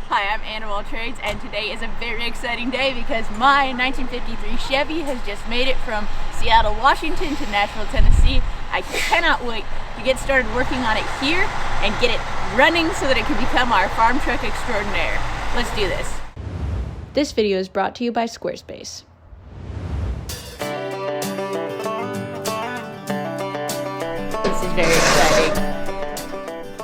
Hi, I'm Anna of All Trades, and today is a very exciting day because my 1953 Chevy has just made it from Seattle, Washington to Nashville, Tennessee. I cannot wait to get started working on it here and get it running so that it can become our farm truck extraordinaire. Let's do this. This video is brought to you by Squarespace. This is very exciting.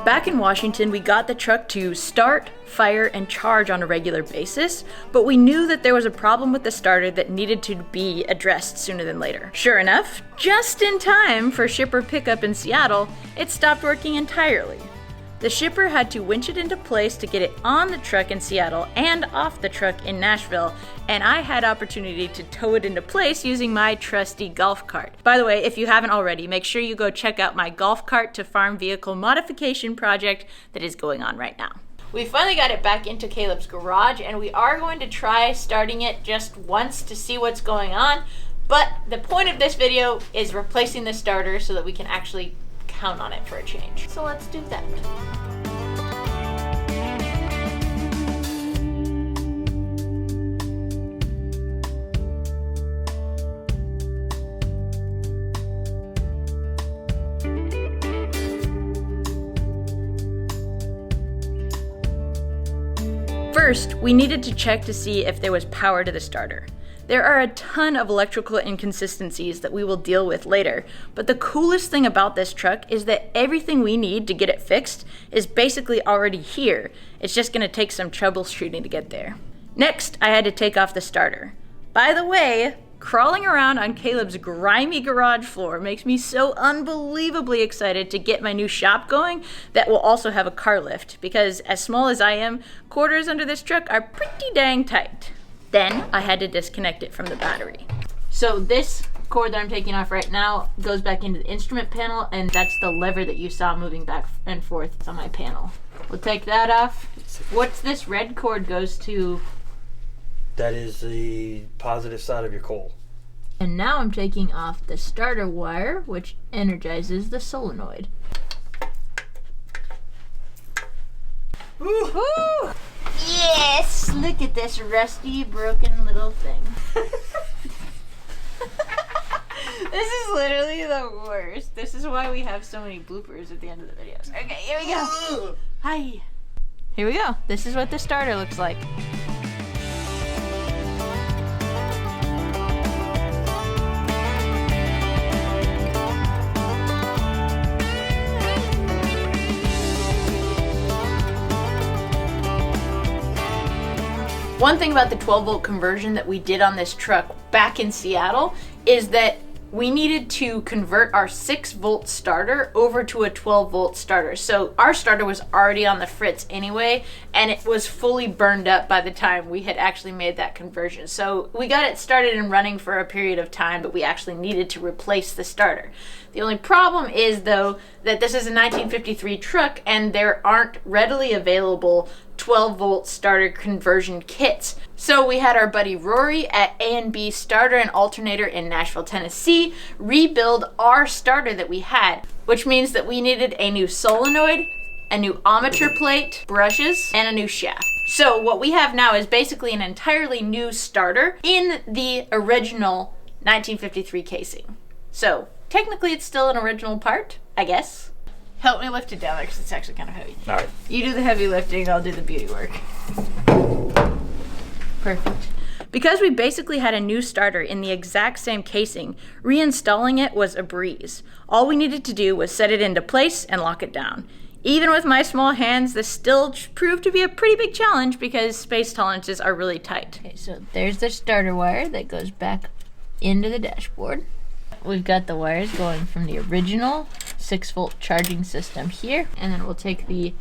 Back in Washington, we got the truck to start, fire, and charge on a regular basis, but we knew that there was a problem with the starter that needed to be addressed sooner than later. Sure enough, just in time for shipper pickup in Seattle, it stopped working entirely. The shipper had to winch it into place to get it on the truck in Seattle and off the truck in Nashville, and I had opportunity to tow it into place using my trusty golf cart. By the way, if you haven't already, make sure you go check out my golf cart to farm vehicle modification project that is going on right now. We finally got it back into Caleb's garage, and we are going to try starting it just once to see what's going on, but the point of this video is replacing the starter so that we can actually count on it for a change. So let's do that. First, we needed to check to see if there was power to the starter. There are a ton of electrical inconsistencies that we will deal with later, but the coolest thing about this truck is that everything we need to get it fixed is basically already here. It's just going to take some troubleshooting to get there. Next, I had to take off the starter. By the way, crawling around on Caleb's grimy garage floor makes me so unbelievably excited to get my new shop going that will also have a car lift, because as small as I am, quarters under this truck are pretty dang tight. Then I had to disconnect it from the battery. So this cord that I'm taking off right now goes back into the instrument panel, and that's the lever that you saw moving back and forth on my panel. We'll take that off. What's this red cord goes to? That is the positive side of your coil. And now I'm taking off the starter wire, which energizes the solenoid. Woo-hoo! Yes! Look at this rusty, broken little thing. This is literally the worst. This is why we have so many bloopers at the end of the videos. Okay, here we go. Hi. Here we go. This is what the starter looks like. One thing about the 12-volt conversion that we did on this truck back in Seattle is that we needed to convert our 6-volt starter over to a 12-volt starter. So our starter was already on the fritz anyway, and it was fully burned up by the time we had actually made that conversion. So we got it started and running for a period of time, but we actually needed to replace the starter. The only problem is, though, that this is a 1953 truck and there aren't readily available 12-volt starter conversion kits. So we had our buddy Rory at A&B Starter and Alternator in Nashville, Tennessee, rebuild our starter that we had, which means that we needed a new solenoid, a new armature plate, brushes, and a new shaft. So what we have now is basically an entirely new starter in the original 1953 casing. So technically it's still an original part, I guess. Help me lift it down there because it's actually kind of heavy. All right. You do the heavy lifting, I'll do the beauty work. Perfect. Because we basically had a new starter in the exact same casing, reinstalling it was a breeze. All we needed to do was set it into place and lock it down. Even with my small hands, this still proved to be a pretty big challenge because space tolerances are really tight. Okay, so there's the starter wire that goes back into the dashboard. We've got the wires going from the original 6-volt charging system here, and then we'll take the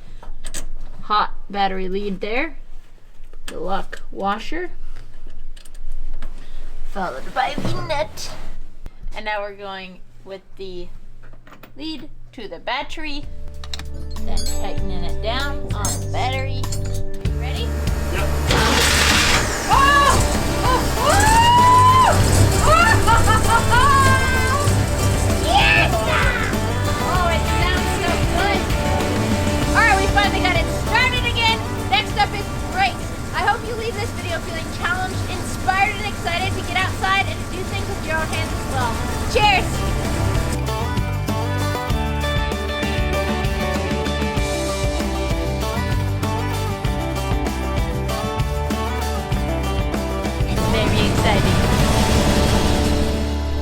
hot battery lead there, the lock washer, followed by the nut, and now we're going with the lead to the battery, then tightening it down on the battery. Are you ready? Yep. Oh! Oh! Oh! Yes! Oh, it sounds so good. All right, we finally got it started again. Next up is leave this video feeling challenged, inspired, and excited to get outside and to do things with your own hands as well. Cheers! Very exciting.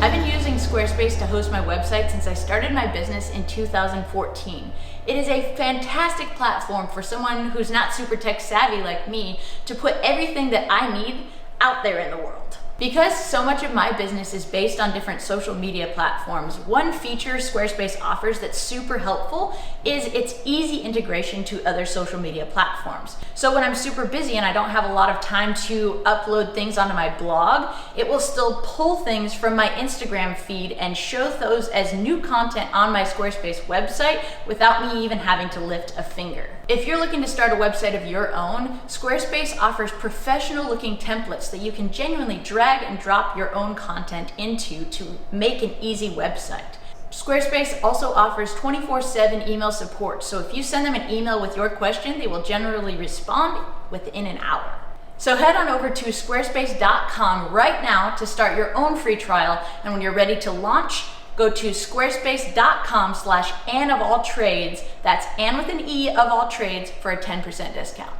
I've been using Squarespace to host my website since I started my business in 2014. It is a fantastic platform for someone who's not super tech savvy like me to put everything that I need out there in the world. Because so much of my business is based on different social media platforms, one feature Squarespace offers that's super helpful is its easy integration to other social media platforms. So when I'm super busy and I don't have a lot of time to upload things onto my blog, it will still pull things from my Instagram feed and show those as new content on my Squarespace website without me even having to lift a finger. If you're looking to start a website of your own, Squarespace offers professional looking templates that you can genuinely drag and drop your own content into to make an easy website. Squarespace also offers 24/7 email support, so if you send them an email with your question, they will generally respond within an hour. So head on over to squarespace.com right now to start your own free trial, and when you're ready to launch, go to squarespace.com/AnnofAllTrades, that's Ann with an E of all trades, for a 10% discount.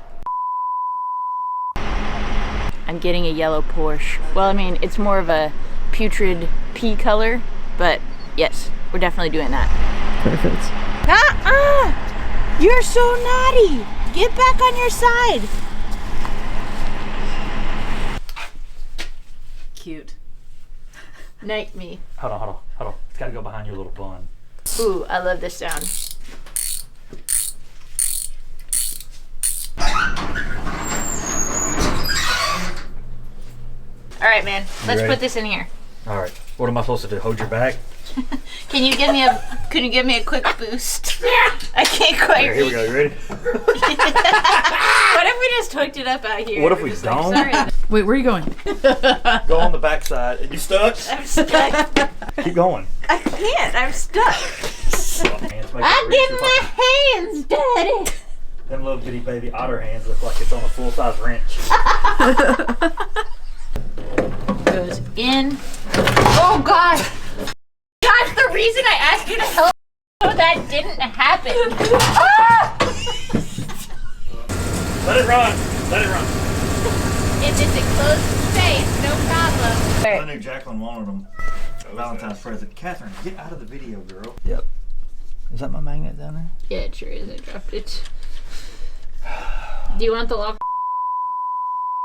I'm getting a yellow Porsche. Well, I mean, it's more of a putrid pea color, but yes, we're definitely doing that. Perfect. You're so naughty! Get back on your side! Cute. Night me. Hold on. It's got to go behind your little bun. Ooh, I love this sound. All right, man. Let's ready? put this in here. All right. What am I supposed to do? Hold your back? Can you give me a quick boost? I can't quite Here we go. You ready? What if we just hooked it up out here? What if We're we just don't? Like, sorry. Wait, where are you going? Go on the back side. You stuck? I'm stuck. Keep going. I can't. I'm stuck. I hands, Daddy! Them little bitty baby otter hands look like it's on a full-size wrench. Goes in. Oh, God! That's the reason I asked you to help so that didn't happen. Ah! Let it run. If it's a closed space, no problem. I knew Jacqueline wanted them. Valentine's present. Catherine, get out of the video, girl. Yep. Is that my magnet down there? Yeah, it sure is. I dropped it. Do you want the lock?